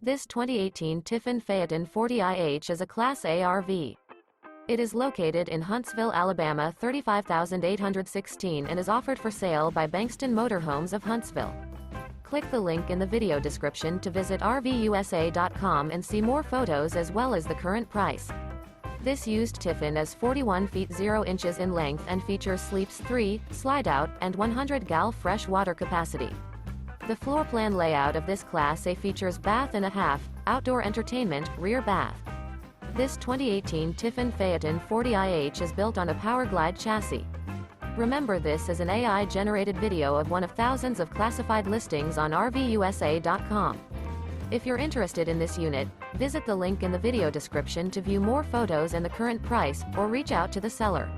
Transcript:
This 2018 Tiffin Phaeton 40IH is a Class A RV. It is located in Huntsville, Alabama 35816 and is offered for sale by Bankston Motorhomes of Huntsville. Click the link in the video description to visit RVUSA.com and see more photos as well as the current price. This used Tiffin is 41 feet 0 inches in length and features sleeps 3, Slideout, and 100 gal fresh water capacity. The floor plan layout of this Class A features bath and a half, outdoor entertainment, rear bath. This 2018 Tiffin Phaeton 40IH is built on a Powerglide chassis. Remember, this is an AI-generated video of one of thousands of classified listings on RVUSA.com. If you're interested in this unit, visit the link in the video description to view more photos and the current price, or reach out to the seller.